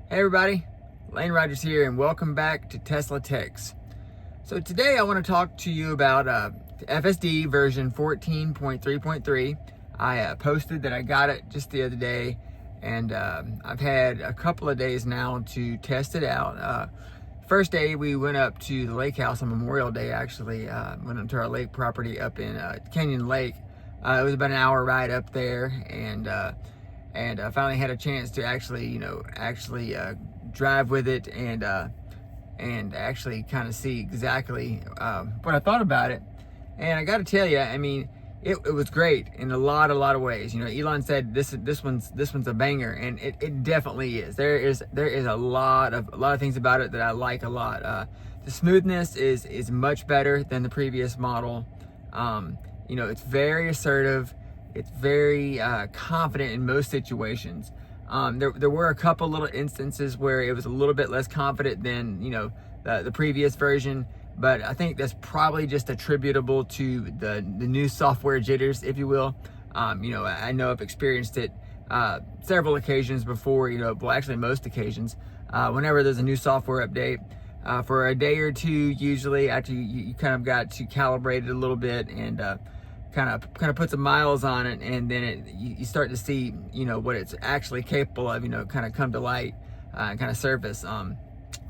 Hey everybody, Lane Rogers here and welcome back to Tesla Techs. So today I want to talk to you about FSD version 14.3.3. I posted that I got it just the other day, and I've had a couple of days now to test it out. First day we went up to the lake house on Memorial Day, actually. Went up to our lake property up in Canyon Lake. It was about an hour ride up there, and I finally had a chance to actually drive with it and actually kind of see exactly what I thought about it. And I got to tell you, I mean, it was great in a lot of ways. You know, Elon said this one's a banger, and it definitely is. There is a lot of things about it that I like a lot. The smoothness is much better than the previous model. You know, it's very assertive. It's very confident in most situations. There were a couple little instances where it was a little bit less confident than, you know, the previous version, but I think that's probably just attributable to the new software jitters, if you will. You know, I know I've experienced it several occasions before, you know, well, actually most occasions, whenever there's a new software update. For a day or two, usually, after you kind of got to calibrate it a little bit and kind of put some miles on it, and then you start to see, you know, what it's actually capable of, you know, kind of come to light, and kind of surface.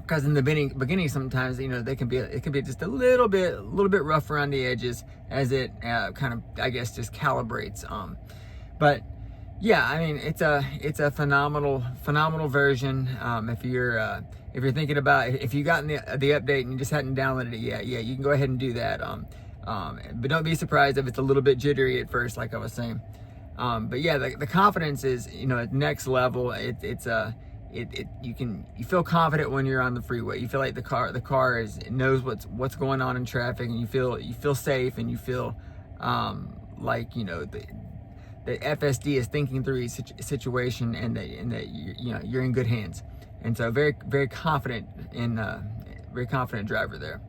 Because in the beginning sometimes, you know, it can be just a little bit rough around the edges as it kind of, I guess, just calibrates. But yeah, I mean, it's a phenomenal version. If you're thinking about, if you gotten the update and you just hadn't downloaded it yet, yeah, you can go ahead and do that. But don't be surprised if it's a little bit jittery at first, like I was saying. But yeah, the confidence is, you know, at next level. You feel confident when you're on the freeway. You feel like the car knows what's going on in traffic, and you feel safe, and you feel like, you know, the FSD is thinking through each situation, and that you're in good hands. And so very confident driver there.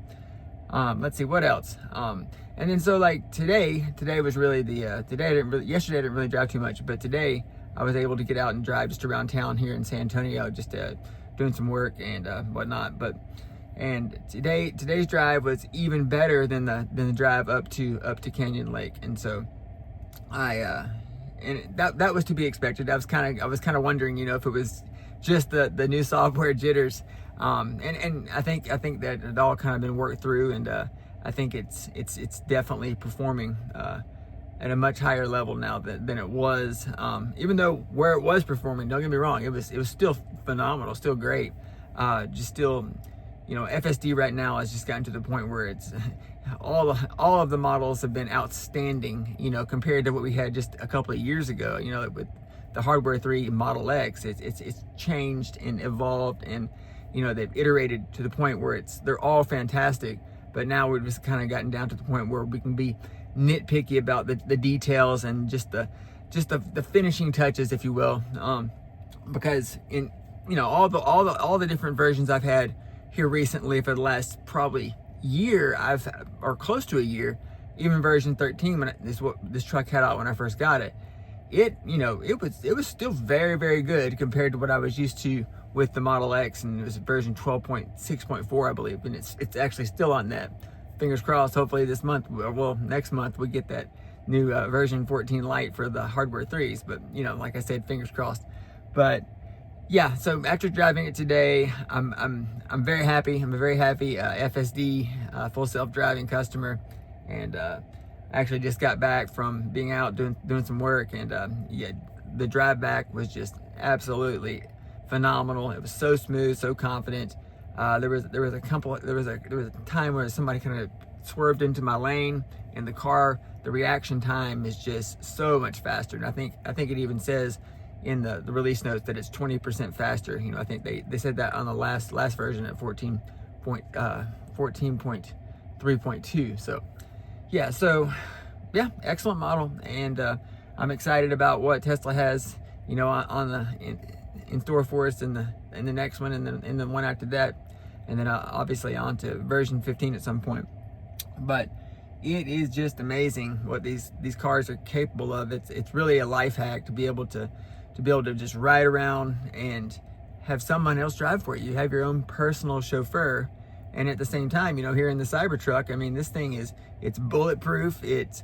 Let's see what else. And then so like today was really yesterday I didn't really drive too much, but today I was able to get out and drive just around town here in San Antonio, just doing some work and whatnot. And today's drive was even better than the drive up to Canyon Lake. And so that was to be expected. I was kind of wondering, you know, if it was just the new software jitters. And I think that it all kind of been worked through, and I think it's definitely performing at a much higher level now than it was. Even though where it was performing, don't get me wrong, it was still phenomenal, still great. Just still, you know, FSD right now has just gotten to the point where it's all of the models have been outstanding, you know, compared to what we had just a couple of years ago. You know, with the Hardware 3 Model X, it's changed and evolved, and you know, they've iterated to the point where they're all fantastic. But now we've just kind of gotten down to the point where we can be nitpicky about the details and just the finishing touches, if you will. Because in, you know, all the different versions I've had here recently for the last probably year, or close to a year, even version 13, when this truck had out when I first got it, you know, it was still very good compared to what I was used to with the Model X, and it was version 12.6.4, I believe, and it's actually still on that. Fingers crossed, hopefully this month, well, next month, we get that new version 14 Lite for the Hardware 3s, but, you know, like I said, fingers crossed. But yeah, so after driving it today, I'm very happy. I'm a very happy FSD full self-driving customer, and I actually just got back from being out doing some work, and yeah, the drive back was just absolutely phenomenal. It was so smooth, so confident. There was a time where somebody kind of swerved into my lane in the car. The reaction time is just so much faster, and I think it even says in the release notes that it's 20% faster. You know, I think they said that on the last version at 14.3.2. So yeah, excellent model, and I'm excited about what Tesla has, you know, in store for us in the next one, and the one after that, and then obviously on to version 15 at some point. But it is just amazing what these cars are capable of. It's really a life hack to be able to just ride around and have someone else drive for you. You have your own personal chauffeur. And at the same time, here in the Cybertruck, I mean, this thing it's bulletproof. It's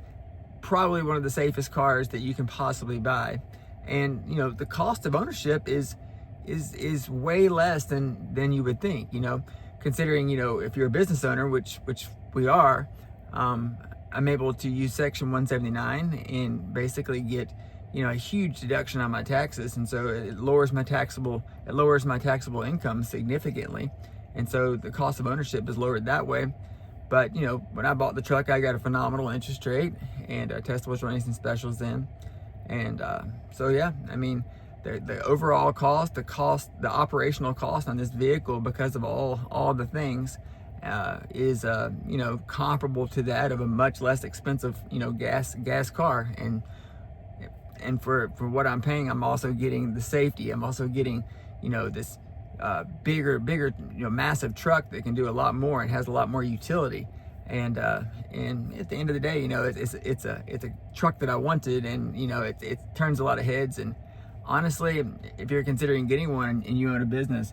probably one of the safest cars that you can possibly buy. And, the cost of ownership is way less than you would think, considering, if you're a business owner, which we are, I'm able to use Section 179 and basically get, a huge deduction on my taxes. And so it lowers my taxable income significantly. And so the cost of ownership is lowered that way. But, when I bought the truck, I got a phenomenal interest rate, and Tesla was running some specials then. And so, yeah, I mean, the overall cost, the operational cost on this vehicle, because of all the things, is comparable to that of a much less expensive gas car. And for what I'm paying, I'm also getting the safety. I'm also getting this bigger massive truck that can do a lot more and has a lot more utility. And at the end of the day, it's a truck that I wanted, and it turns a lot of heads. And honestly, if you're considering getting one and you own a business,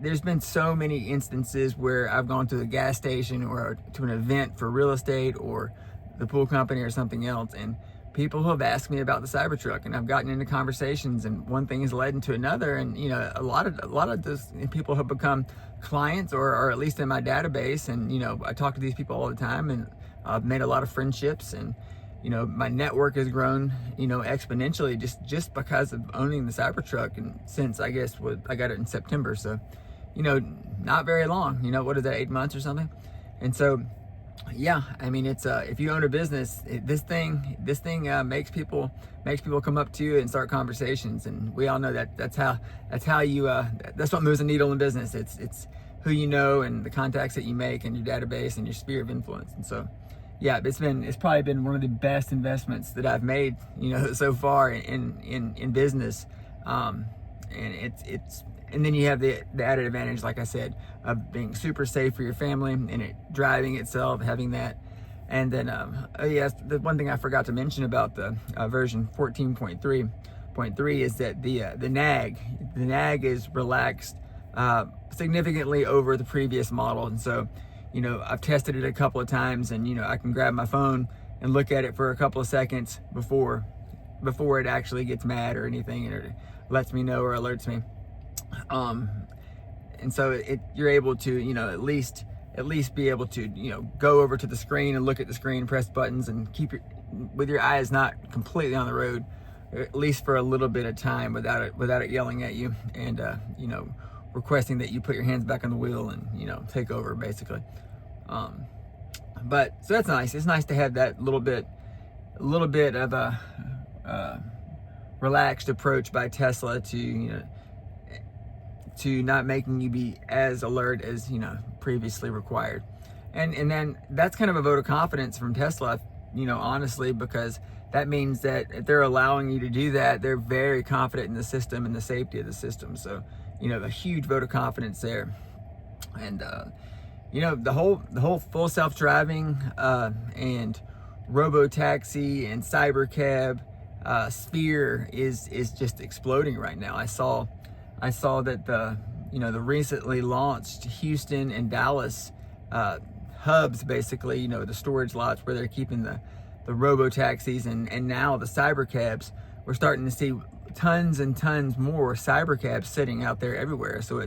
there's been so many instances where I've gone to a gas station or to an event for real estate or the pool company or something else, and people who have asked me about the Cybertruck, and I've gotten into conversations, and one thing has led into another, and a lot of those people have become clients or at least in my database. And I talk to these people all the time, and I've made a lot of friendships, and my network has grown exponentially just because of owning the Cybertruck. And since I got it in September, so not very long. What is that, 8 months or something? And so yeah, I mean, it's if you own a business, this thing makes people come up to you and start conversations. And we all know that's how you that's what moves the needle in business. It's who you know and the contacts that you make and your database and your sphere of influence. And so yeah, it's probably been one of the best investments that I've made so far in business. And it's and then you have the added advantage, like I said, of being super safe for your family and it driving itself, having that. And then, yes, the one thing I forgot to mention about the version 14.3.3 is that the nag is relaxed significantly over the previous model. And so, I've tested it a couple of times, and I can grab my phone and look at it for a couple of seconds before it actually gets mad or anything, and it lets me know or alerts me. And so you're able to, at least be able to, go over to the screen and look at the screen, press buttons, and keep with your eyes not completely on the road, at least for a little bit of time without it yelling at you and, requesting that you put your hands back on the wheel and, take over basically. But so that's nice. It's nice to have that little bit of a relaxed approach by Tesla to not making you be as alert as previously required. And then that's kind of a vote of confidence from Tesla, honestly, because that means that if they're allowing you to do that, they're very confident in the system and the safety of the system. So a huge vote of confidence there. And the whole full self-driving and robotaxi and cybercab sphere is just exploding right now. I saw that the recently launched Houston and Dallas hubs, basically, the storage lots where they're keeping the robotaxis and now the cybercabs. We're starting to see tons and tons more cybercabs sitting out there everywhere. So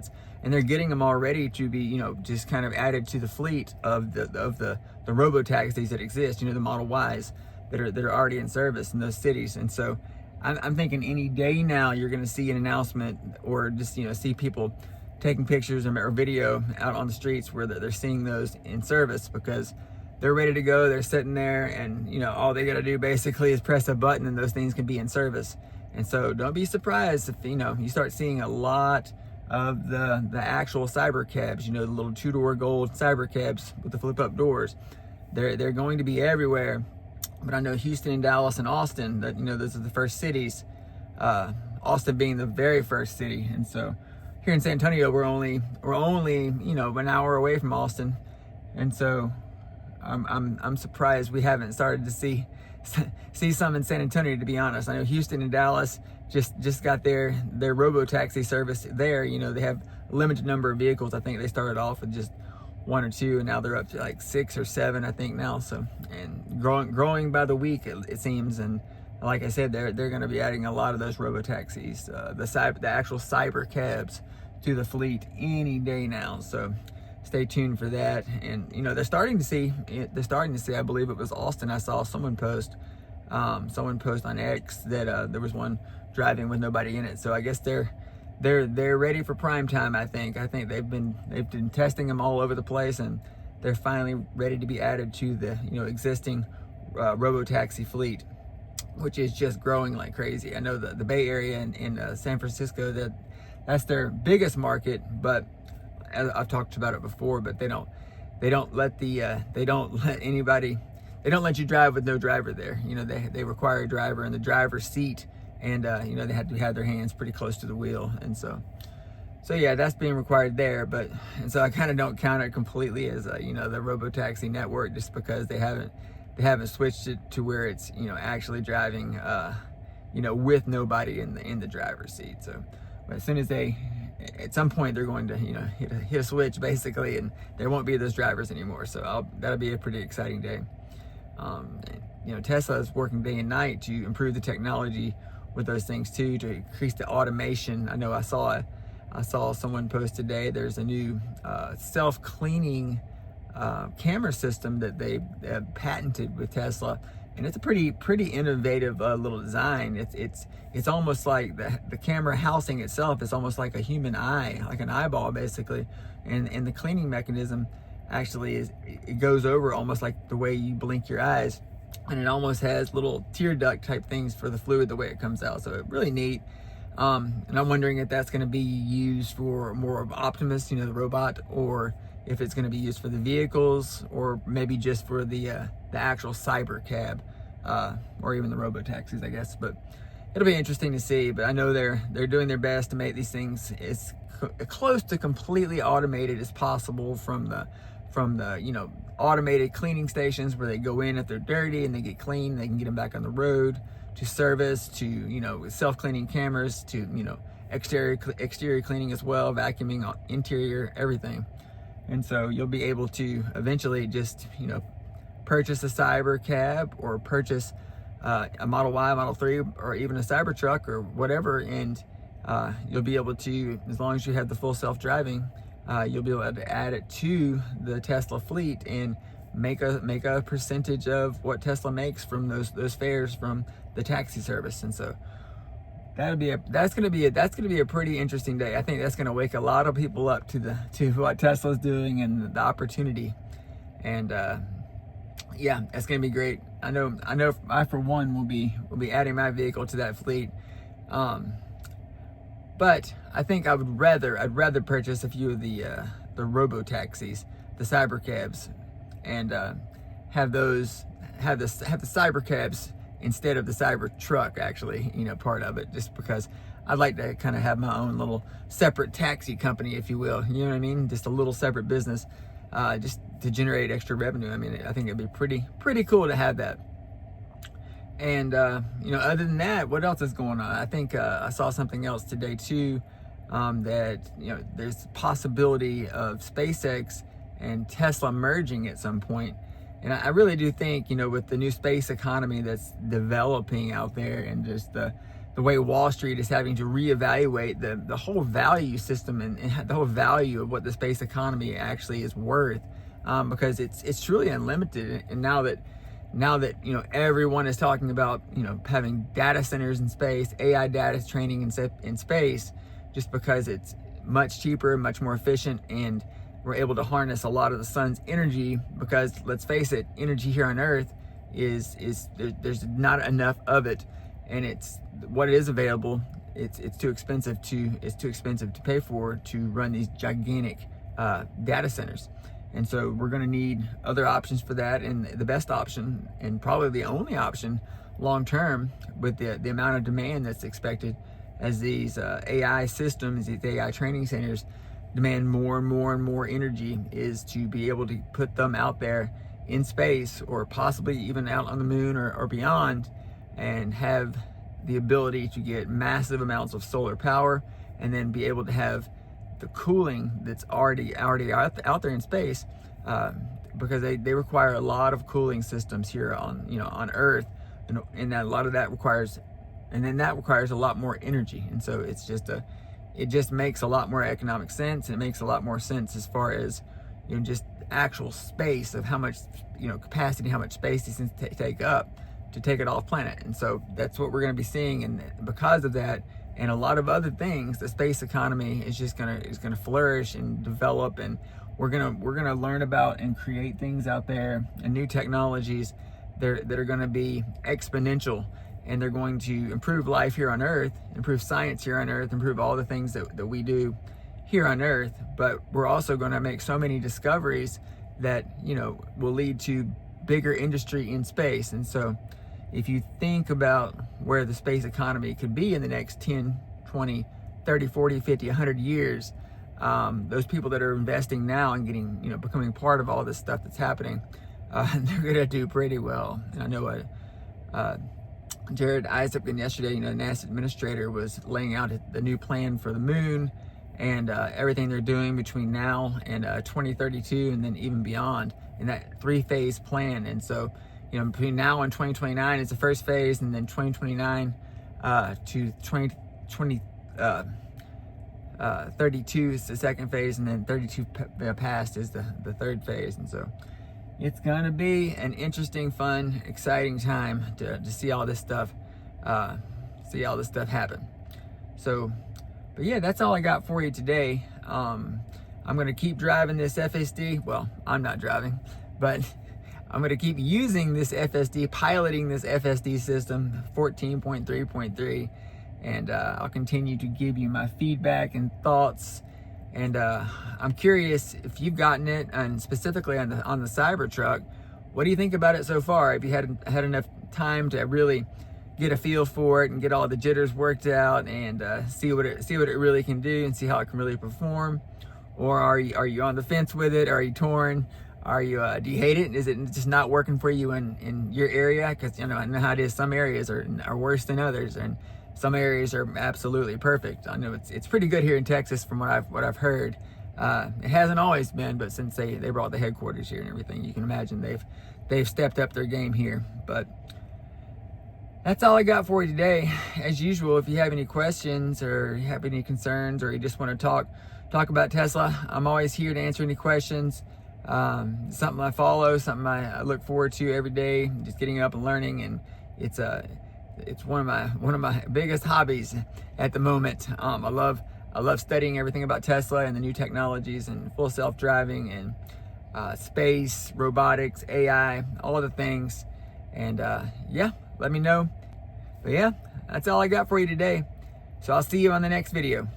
and they're getting them all ready to be, just kind of added to the fleet of the robotaxis that exist, the Model Ys that are already in service in those cities. And so I'm thinking any day now you're going to see an announcement or just see people taking pictures or video out on the streets where they're seeing those in service, because they're ready to go. They're sitting there, and all they got to do basically is press a button and those things can be in service. And so don't be surprised if you start seeing a lot of the actual cybercabs, the little 2-door gold cybercabs with the flip up doors. They're going to be everywhere. But I know Houston and Dallas and Austin, that those are the first cities, Austin being the very first city. And so here in San Antonio, we're only an hour away from Austin. And so I'm surprised we haven't started to see some in San Antonio, to be honest. I know Houston and Dallas just got their robotaxi service there. You know, they have a limited number of vehicles. I think they started off with just 1 or 2, and now they're up to like 6 or 7, I think now. So, and growing by the week, it seems. And like I said, they're going to be adding a lot of those robotaxis, the actual Cybercabs to the fleet any day now. So stay tuned for that. And you know, they're starting to see, I believe it was Austin, I saw someone post on X that there was one driving with nobody in it. So I guess they're ready for prime time. I think they've been testing them all over the place, and they're finally ready to be added to the, you know, existing robotaxi fleet, which is just growing like crazy. I know the Bay Area in San Francisco, that's their biggest market, but I've talked about it before, but they don't let you drive with no driver there. You know, they require a driver in the driver's seat, and you know, they have to have their hands pretty close to the wheel. And so yeah, that's being required there. And so I kind of don't count it completely as you know, the robotaxi network, just because they haven't switched it to where it's, you know, actually driving you know, with nobody in the driver's seat. So but as soon as at some point they're going to, you know, hit a switch basically, and there won't be those drivers anymore. So that'll be a pretty exciting day. You know, Tesla is working day and night to improve the technology with those things too, to increase the automation. I know I saw someone post today, there's a new self-cleaning camera system that they have patented with Tesla, and it's a pretty innovative little design. It's almost like the camera housing itself is almost like a human eye, like an eyeball basically, and the cleaning mechanism actually it goes over almost like the way you blink your eyes, and it almost has little tear duct type things for the fluid the way it comes out. So really neat. And I'm wondering if that's going to be used for more of Optimus, you know, the robot, or if it's going to be used for the vehicles, or maybe just for the actual Cybercab, or even the robotaxis, I guess. But it'll be interesting to see. But I know they're doing their best to make these things as close to completely automated as possible, from the you know, automated cleaning stations where they go in if they're dirty and they get clean, they can get them back on the road, to service, to, you know, self-cleaning cameras, to, you know, exterior cleaning as well, vacuuming, interior, everything. And so you'll be able to eventually just, you know, purchase a Cybercab, or purchase a Model Y, Model 3, or even a Cybertruck or whatever, and you'll be able to, as long as you have the full self-driving, you'll be able to add it to the Tesla fleet and make a percentage of what Tesla makes from those fares from the taxi service. And so that's gonna be a pretty interesting day. I think that's gonna wake a lot of people up to what Tesla's doing and the opportunity. And yeah, that's gonna be great. I know I for one will be adding my vehicle to that fleet. But I think I'd rather purchase a few of the robotaxis, the Cybercabs, and have the Cybercabs instead of the Cybertruck, actually, you know, part of it, just because I'd like to kind of have my own little separate taxi company, if you will. You know what I mean? Just a little separate business, just to generate extra revenue. I mean, I think it'd be pretty cool to have that. And you know, other than that, what else is going on? I think I saw something else today too, that, you know, there's possibility of SpaceX and Tesla merging at some point. And I really do think, you know, with the new space economy that's developing out there, and just the way Wall Street is having to reevaluate the whole value system and the whole value of what the space economy actually is worth, because it's truly unlimited. And now that you know, everyone is talking about, you know, having data centers in space, AI data training in space, just because it's much cheaper, much more efficient, and we're able to harness a lot of the sun's energy. Because let's face it, energy here on Earth there's not enough of it, and it's what is available. It's too expensive to pay for to run these gigantic data centers. And so we're going to need other options for that. And the best option, and probably the only option long term, with the amount of demand that's expected as these AI systems, these AI training centers demand more and more energy, is to be able to put them out there in space, or possibly even out on the moon or beyond, and have the ability to get massive amounts of solar power and then be able to have the cooling that's already out there in space, because they require a lot of cooling systems here on Earth, and that a lot of that requires, and then that requires a lot more energy, and so it just makes a lot more economic sense. It makes a lot more sense as far as just actual space of how much capacity, how much space these things take up to take it off planet. And so that's what we're going to be seeing, and because of that and a lot of other things, the space economy is just gonna flourish and develop, and we're gonna learn about and create things out there and new technologies that are going to be exponential, and they're going to improve life here on Earth, improve science here on Earth, improve all the things that we do here on Earth. But we're also going to make so many discoveries that will lead to bigger industry in space. And so if you think about where the space economy could be in the next 10, 20, 30, 40, 50, 100 years, those people that are investing now and getting, becoming part of all this stuff that's happening, they're going to do pretty well. And I know Jared Isaacson yesterday, the NASA administrator, was laying out the new plan for the moon and everything they're doing between now and 2032 and then even beyond in that 3-phase plan. And so, between now and 2029 is the first phase, and then 2029 to 2032 is the second phase, and then 32 past is the third phase. And so it's gonna be an interesting, fun, exciting time to see all this stuff happen. So, but yeah, that's all I got for you today. I'm gonna keep driving this FSD. Well, I'm not driving, but I'm gonna keep using this FSD, piloting this FSD system 14.3.3, and I'll continue to give you my feedback and thoughts. And I'm curious if you've gotten it, and specifically on the Cybertruck, what do you think about it so far? Have you had enough time to really get a feel for it and get all the jitters worked out and see what it really can do and see how it can really perform? Or are you on the fence with it? Are you torn? Do you hate it? Is it just not working for you in your area? Because I know how it is. Some areas are worse than others, and some areas are absolutely perfect. I know it's pretty good here in Texas from what I've heard. It hasn't always been, but since they brought the headquarters here and everything, you can imagine they've stepped up their game here. But that's all I got for you today. As usual, if you have any questions or you have any concerns, or you just want to talk about Tesla, I'm always here to answer any questions. Something I follow, something I look forward to every day, just getting up and learning, and it's one of my biggest hobbies at the moment. I love studying everything about Tesla and the new technologies and full self-driving and space, robotics, AI, all of the things. And yeah, let me know. But yeah, that's all I got for you today. So I'll see you on the next video.